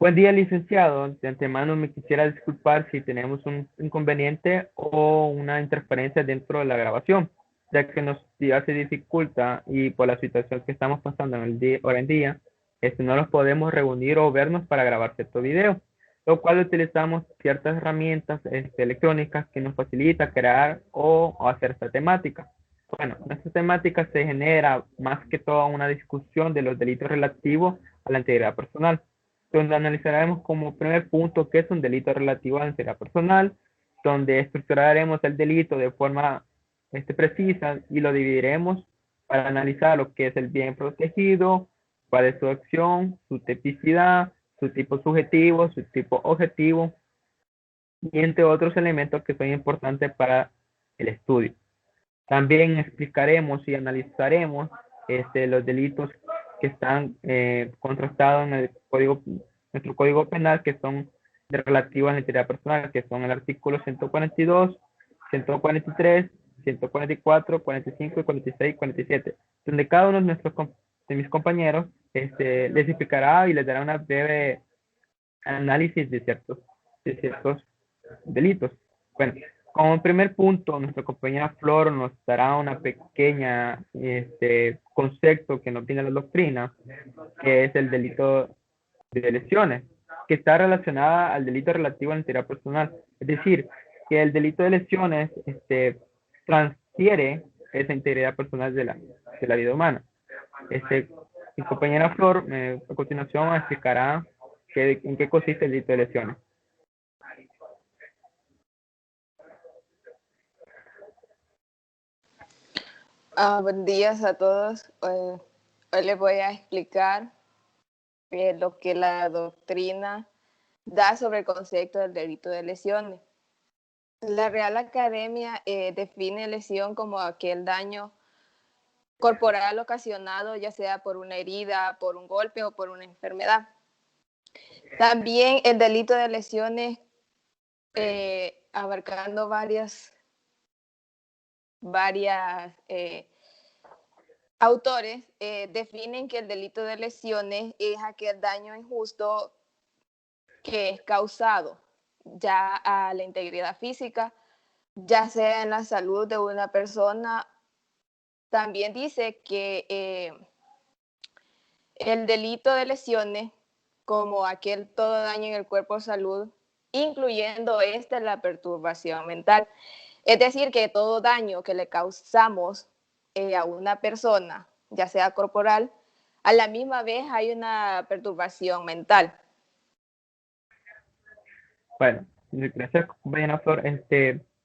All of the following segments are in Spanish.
Buen día, licenciado. De antemano me quisiera disculpar si tenemos un inconveniente o una interferencia dentro de la grabación, ya que ya se dificulta y por la situación que estamos pasando en el día, hoy en día, no nos podemos reunir o vernos para grabar cierto video, lo cual utilizamos ciertas herramientas electrónicas que nos facilita crear o hacer esta temática. Bueno, esta temática se genera más que todo una discusión de los delitos relativos a la integridad personal, donde analizaremos como primer punto qué es un delito relativo a la integridad personal, donde estructuraremos el delito de forma precisa y lo dividiremos para analizar lo que es el bien protegido, cuál es su acción, su tipicidad, su tipo subjetivo, su tipo objetivo, y entre otros elementos que son importantes para el estudio. También explicaremos y analizaremos los delitos que están contrastados en el nuestro código penal, que son relativos a la integridad personal, que son el artículo 142, 143, 144, 45 y 46 y 47, donde cada uno de mis compañeros les explicará y les dará una breve análisis de ciertos delitos. Bueno, como primer punto, nuestra compañera Flor nos dará una pequeña concepto que nos tiene la doctrina, que es el delito de lesiones, que está relacionada al delito relativo a la integridad personal. Es decir, que el delito de lesiones transfiere esa integridad personal de la vida humana. Mi compañera Flor a continuación explicará en qué consiste el delito de lesiones. Buenos días a todos. Hoy les voy a explicar lo que la doctrina da sobre el concepto del delito de lesiones. La Real Academia define lesión como aquel daño corporal ocasionado ya sea por una herida, por un golpe o por una enfermedad. También el delito de lesiones, abarcando varias autores, definen que el delito de lesiones es aquel daño injusto que es causado ya a la integridad física, ya sea en la salud de una persona. También dice que el delito de lesiones, como aquel todo daño en el cuerpo o salud, incluyendo la perturbación mental. Es decir, que todo daño que le causamos a una persona, ya sea corporal, a la misma vez hay una perturbación mental. Bueno, gracias, compañera Flor.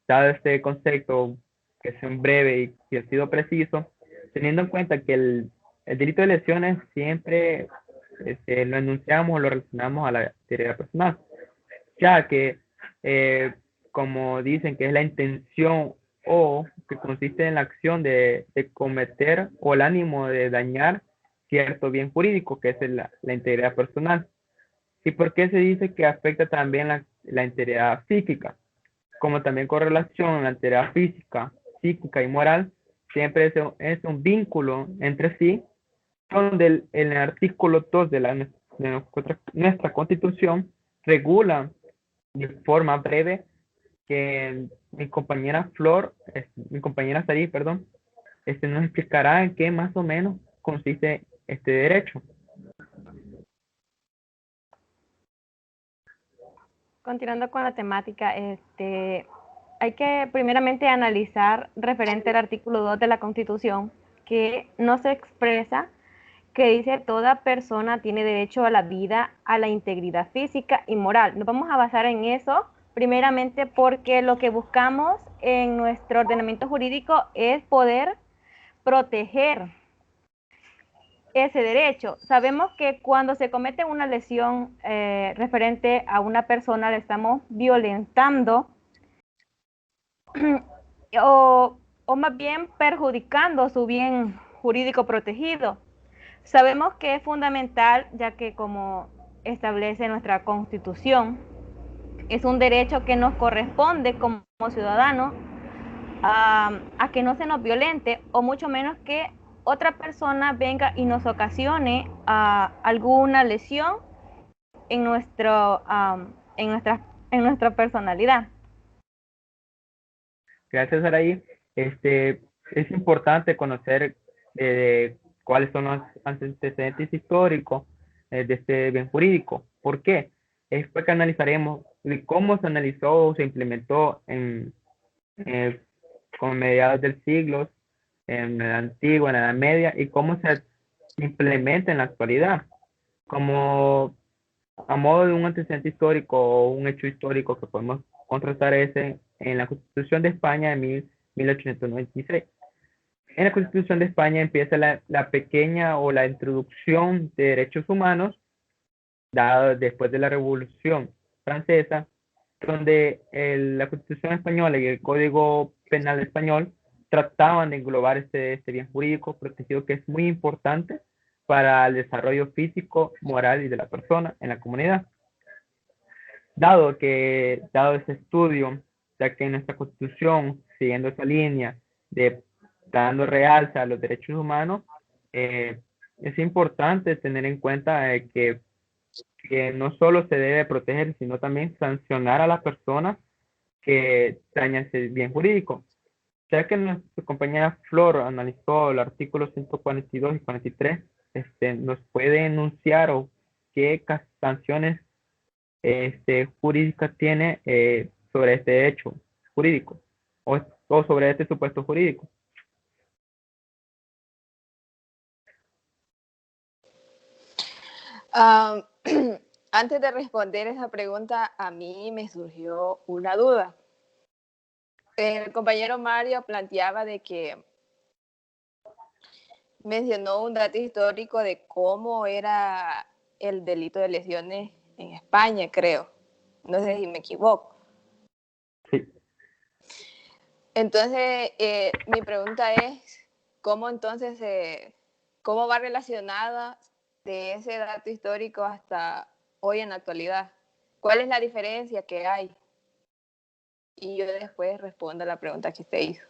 Dado este concepto que es en breve y ha sido preciso, teniendo en cuenta que el delito de lesiones siempre lo enunciamos o lo relacionamos a la integridad personal, ya que, como dicen, que es la intención o que consiste en la acción de cometer o el ánimo de dañar cierto bien jurídico, que es la integridad personal. ¿Y por qué se dice que afecta también la integridad psíquica? Como también con relación a la integridad física, psíquica y moral, siempre es un vínculo entre sí, donde el artículo 2 de nuestra Constitución regula de forma breve que mi compañera Sari, perdón, nos explicará en qué más o menos consiste este derecho. Continuando con la temática, hay que primeramente analizar referente al artículo 2 de la Constitución, que nos expresa que dice toda persona tiene derecho a la vida, a la integridad física y moral. Nos vamos a basar en eso, primeramente porque lo que buscamos en nuestro ordenamiento jurídico es poder proteger ese derecho. Sabemos que cuando se comete una lesión referente a una persona, le estamos violentando o más bien perjudicando su bien jurídico protegido. Sabemos que es fundamental, ya que como establece nuestra Constitución, es un derecho que nos corresponde como ciudadanos a que no se nos violente, o mucho menos que otra persona venga y nos ocasione alguna lesión en en nuestra personalidad. Gracias, Araí. Es importante conocer cuáles son los antecedentes históricos de este bien jurídico. ¿Por qué? Es porque analizaremos de cómo se analizó o se implementó eh, con mediados del siglo, en la antigua, en la Edad Media, y cómo se implementa en la actualidad. Como a modo de un antecedente histórico o un hecho histórico que podemos contrastar ese en la Constitución de España de 1896. En la Constitución de España empieza la pequeña o la introducción de derechos humanos dada después de la Revolución Francesa, donde la Constitución española y el Código Penal español trataban de englobar este bien jurídico protegido que es muy importante para el desarrollo físico, moral y de la persona en la comunidad. Dado ese estudio, ya que nuestra Constitución, siguiendo esa línea de dando realza a los derechos humanos, es importante tener en cuenta que no solo se debe proteger, sino también sancionar a las personas que dañan ese bien jurídico. Ya que nuestra compañera Flor analizó el artículo 142 y 43, nos puede enunciar o qué sanciones jurídicas tiene sobre este hecho jurídico o sobre este supuesto jurídico. Antes de responder esa pregunta, a mí me surgió una duda. El compañero Mario planteaba de que mencionó un dato histórico de cómo era el delito de lesiones en España, creo. No sé si me equivoco. Sí. Entonces, mi pregunta es, ¿cómo entonces cómo va relacionada de ese dato histórico hasta hoy en la actualidad? ¿Cuál es la diferencia que hay? Y yo después respondo a la pregunta que usted hizo.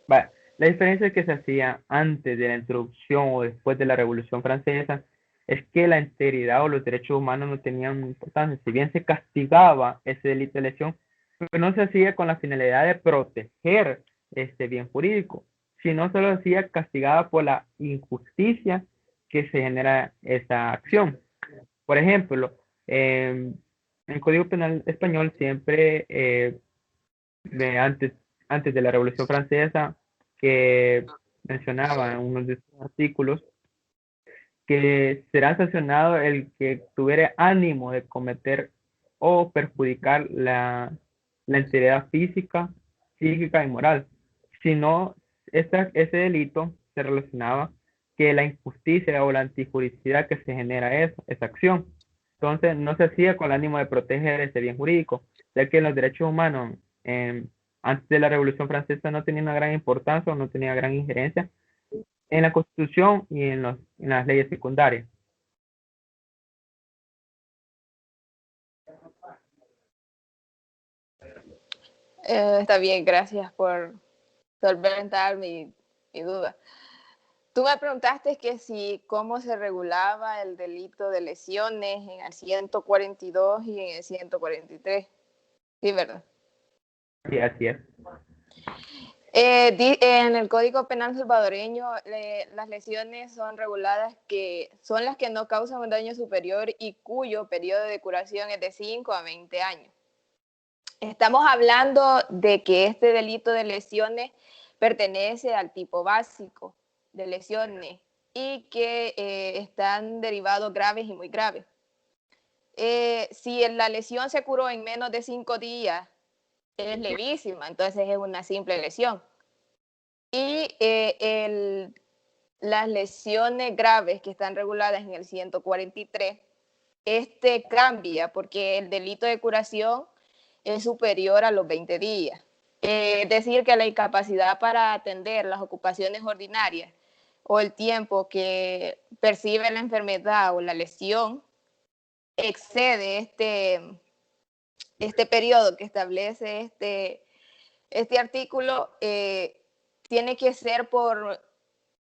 Vale. La diferencia que se hacía antes de la introducción o después de la Revolución Francesa es que la integridad o los derechos humanos no tenían importancia. Si bien se castigaba ese delito de lesión, pero no se hacía con la finalidad de proteger este bien jurídico, sino solo hacía castigada por la injusticia que se genera esa acción. Por ejemplo, en el Código Penal español siempre, de antes de la Revolución Francesa, que mencionaba en uno de sus artículos, que será sancionado el que tuviera ánimo de cometer o perjudicar la integridad física, psíquica y moral. Si no, ese delito se relacionaba que la injusticia o la antijuricidad que se genera esa acción. Entonces, no se hacía con el ánimo de proteger ese bien jurídico, ya que los derechos humanos antes de la Revolución Francesa no tenían una gran importancia o no tenía gran injerencia en la Constitución y en las leyes secundarias. Está bien, gracias por solventar mi duda. Tú me preguntaste que cómo se regulaba el delito de lesiones en el 142 y en el 143. Sí, ¿verdad? Sí, así es. En el Código Penal salvadoreño, las lesiones son reguladas que son las que no causan un daño superior y cuyo periodo de curación es de 5 a 20 años. Estamos hablando de que este delito de lesiones pertenece al tipo básico de lesiones y que están derivados graves y muy graves. Si la lesión se curó en menos de 5 días, es levísima, entonces es una simple lesión. Y las lesiones graves que están reguladas en el 143, cambia porque el delito de curación es superior a los 20 días. Es decir, que la incapacidad para atender las ocupaciones ordinarias o el tiempo que percibe la enfermedad o la lesión excede este periodo que establece este artículo, tiene que ser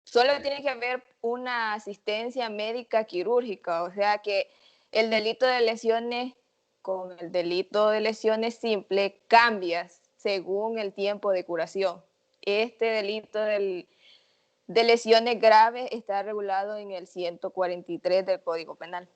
solo tiene que haber una asistencia médica quirúrgica, o sea que el delito de lesiones con el delito de lesiones simples cambia según el tiempo de curación. Este delito de lesiones graves está regulado en el 143 del Código Penal.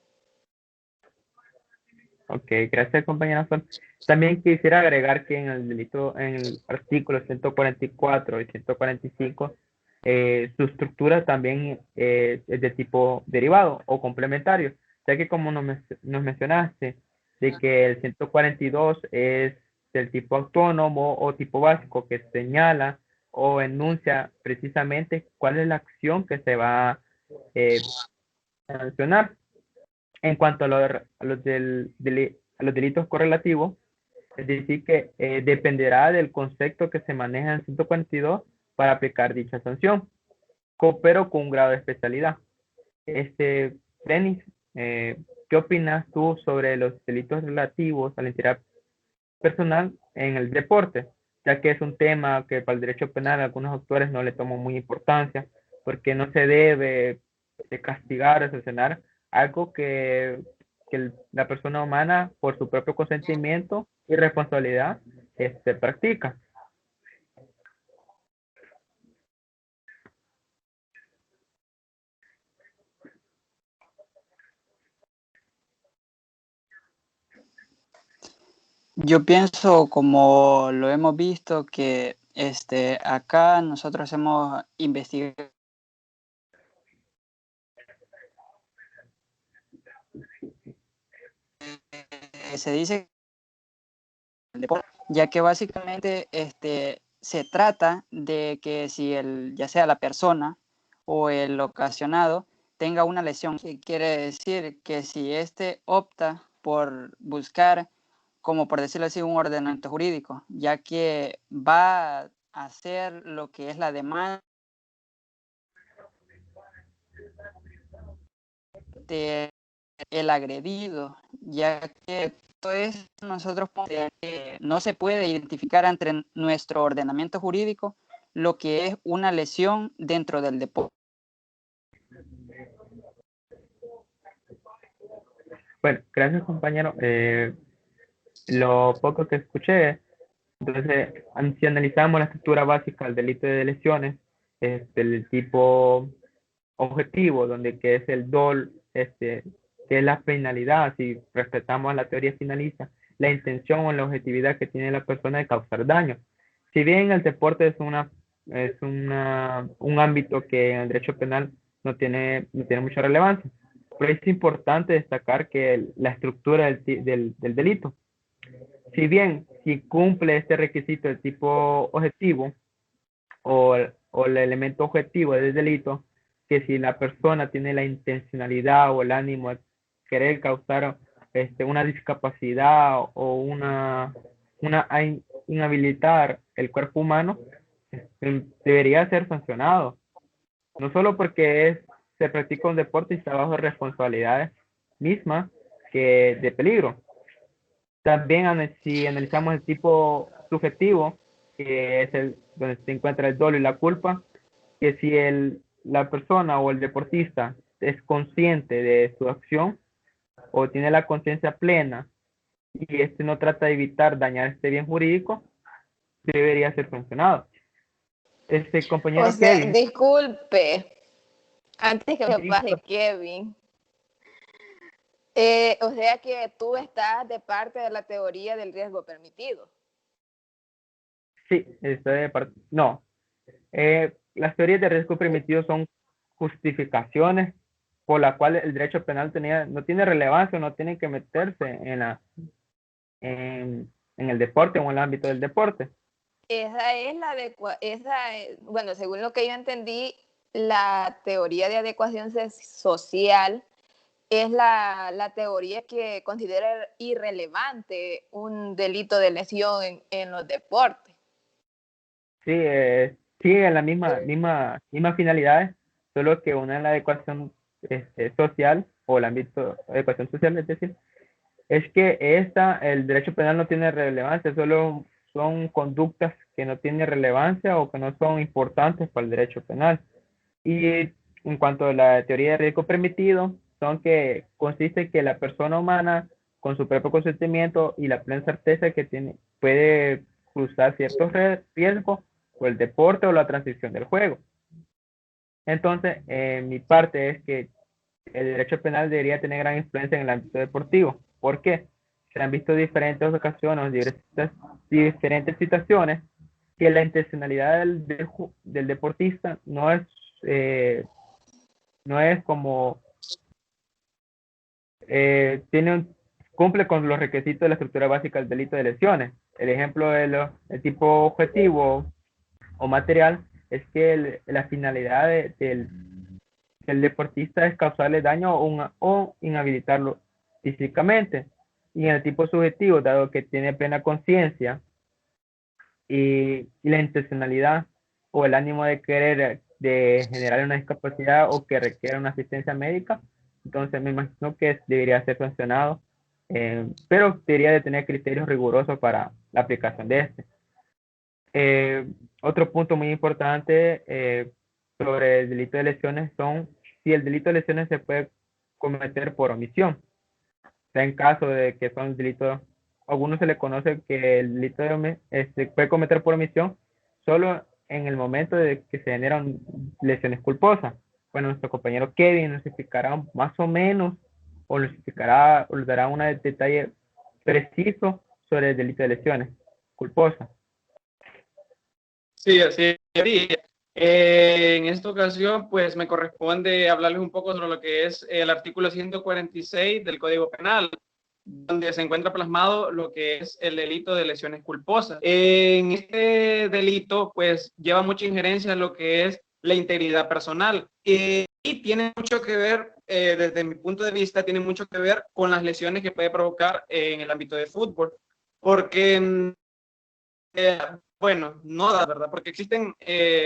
Ok, gracias, compañera Sol. También quisiera agregar que en el delito, en el artículo 144 y 145, su estructura también es de tipo derivado o complementario, ya que como nos mencionaste, de que el 142 es del tipo autónomo o tipo básico, que señala o enuncia precisamente cuál es la acción que se va eh, a sancionar. En cuanto a, a los delitos correlativos, es decir, que dependerá del concepto que se maneja en 142 para aplicar dicha sanción, pero con un grado de especialidad. Denis, ¿qué opinas tú sobre los delitos relativos a la integridad personal en el deporte? Ya que es un tema que para el derecho penal a algunos autores no le toman muy importancia, porque no se debe de castigar o sancionar algo que la persona humana, por su propio consentimiento y responsabilidad, practica. Yo pienso, como lo hemos visto, que acá nosotros hemos investigado. Se dice ya que básicamente se trata de que si ya sea la persona o el ocasionado tenga una lesión, que quiere decir que si opta por buscar, como por decirlo así, un ordenamiento jurídico, ya que va a hacer lo que es la demanda de el agredido, ya que todo esto nosotros no se puede identificar entre nuestro ordenamiento jurídico lo que es una lesión dentro del deporte. Bueno, gracias, compañero. Lo poco que escuché, entonces, si analizamos la estructura básica del delito de lesiones, del tipo objetivo, donde que es el DOL, que es la finalidad, si respetamos a la teoría finalista, la intención o la objetividad que tiene la persona de causar daño. Si bien el deporte un ámbito que en el derecho penal no tiene mucha relevancia, pero es importante destacar que la estructura del delito, si bien si cumple este requisito de tipo objetivo, o el elemento objetivo del delito, que si la persona tiene la intencionalidad o el ánimo de querer causar una discapacidad o inhabilitar el cuerpo humano, debería ser sancionado. No solo porque se practica un deporte y está bajo responsabilidades mismas que de peligro. También si analizamos el tipo subjetivo, que es donde se encuentra el dolo y la culpa, que si la persona o el deportista es consciente de su acción o tiene la conciencia plena y no trata de evitar dañar este bien jurídico, debería ser sancionado. Compañero Kevin. Disculpe, antes que me pase Kevin. O sea que tú estás de parte de la teoría del riesgo permitido. Sí, estoy de parte. No. Las teorías de riesgo permitido son justificaciones por las cuales el derecho penal no tiene relevancia, no tiene que meterse en el deporte o en el ámbito del deporte. Bueno, según lo que yo entendí, la teoría de adecuación social es la teoría que considera irrelevante un delito de lesión en los deportes. Sí, sigue la misma finalidades, solo que una es la adecuación social o el ámbito de adecuación social, es decir, es que el derecho penal no tiene relevancia, solo son conductas que no tienen relevancia o que no son importantes para el derecho penal. Y en cuanto a la teoría de riesgo permitido, son que consiste en que la persona humana, con su propio consentimiento y la plena certeza que tiene, puede cruzar ciertos riesgos por el deporte o la transición del juego. Entonces, mi parte es que el derecho penal debería tener gran influencia en el ámbito deportivo. ¿Por qué? Se han visto diferentes ocasiones, diferentes situaciones, que la intencionalidad del deportista no es como cumple con los requisitos de la estructura básica del delito de lesiones. El ejemplo del tipo objetivo o material es que la finalidad del deportista es causarle daño o inhabilitarlo físicamente. Y en el tipo subjetivo, dado que tiene plena conciencia y la intencionalidad o el ánimo de querer de generar una discapacidad o que requiera una asistencia médica, entonces me imagino que debería ser sancionado, pero debería de tener criterios rigurosos para la aplicación de este. Otro punto muy importante sobre el delito de lesiones son si el delito de lesiones se puede cometer por omisión. O sea, en caso de que son delitos, a algunos se le conoce que el delito se puede cometer por omisión solo en el momento de que se generan lesiones culposas. Bueno, nuestro compañero Kevin nos explicará más o menos, o nos explicará, o nos dará un detalle preciso sobre el delito de lesiones culposas. Sí, así es. En esta ocasión, pues me corresponde hablarles un poco sobre lo que es el artículo 146 del Código Penal, donde se encuentra plasmado lo que es el delito de lesiones culposas. En este delito, pues lleva mucha injerencia en lo que es la integridad personal y tiene mucho que ver, desde mi punto de vista, tiene mucho que ver con las lesiones que puede provocar en el ámbito de fútbol, porque bueno, no da, ¿verdad? Porque existen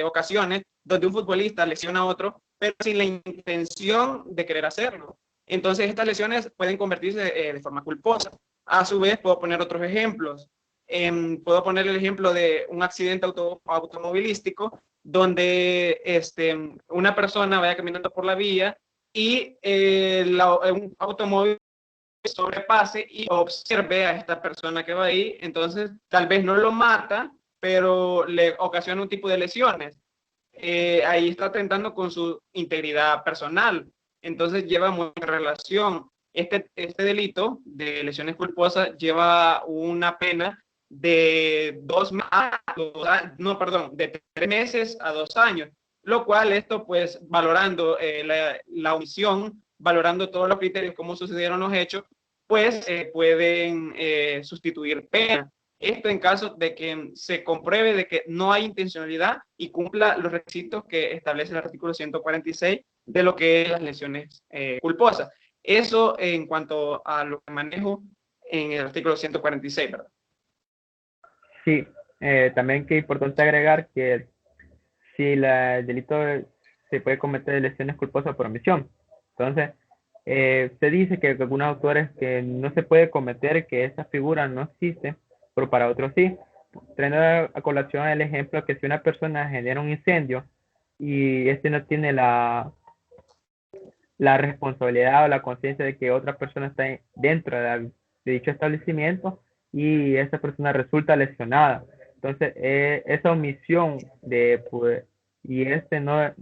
ocasiones donde un futbolista lesiona a otro, pero sin la intención de querer hacerlo. Entonces, estas lesiones pueden convertirse de forma culposa. A su vez, puedo poner otros ejemplos. Puedo poner el ejemplo de un accidente automovilístico donde una persona vaya caminando por la vía y un automóvil sobrepase y observe a esta persona que va ahí, entonces tal vez no lo mata, pero le ocasiona un tipo de lesiones. Ahí está atentando con su integridad personal, entonces lleva mucha relación. Este delito de lesiones culposas lleva una pena de de 3 meses a 2 años, lo cual esto pues valorando la omisión, valorando todos los criterios, cómo sucedieron los hechos, pues pueden sustituir pena. Esto en caso de que se compruebe de que no hay intencionalidad y cumpla los requisitos que establece el artículo 146 de lo que es las lesiones culposas. Eso en cuanto a lo que manejo en el artículo 146, ¿verdad? Sí, también que es importante agregar que si el delito se puede cometer lesiones culposas por omisión. Entonces, se dice que algunos autores que no se puede cometer, que esa figura no existe, pero para otros sí. Trayendo a colación el ejemplo que si una persona genera un incendio y no tiene la responsabilidad o la conciencia de que otra persona está dentro de dicho establecimiento y esa persona resulta lesionada. Entonces, esa omisión y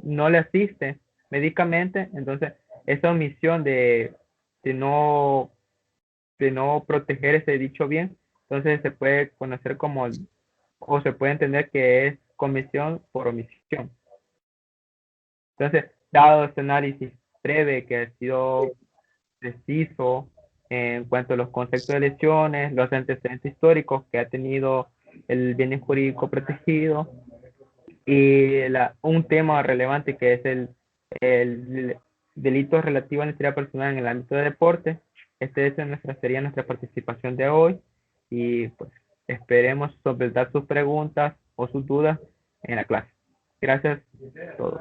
no le asiste médicamente, entonces esa omisión de no proteger ese dicho bien, entonces se puede conocer como, o se puede entender que es comisión por omisión. Entonces, dado este análisis breve que ha sido preciso en cuanto a los conceptos de lesiones, los antecedentes históricos que ha tenido el bien jurídico protegido y un tema relevante que es el delito relativo a la integridad personal en el ámbito de deporte. Sería nuestra participación de hoy y pues esperemos solventar sus preguntas o sus dudas en la clase. Gracias a todos.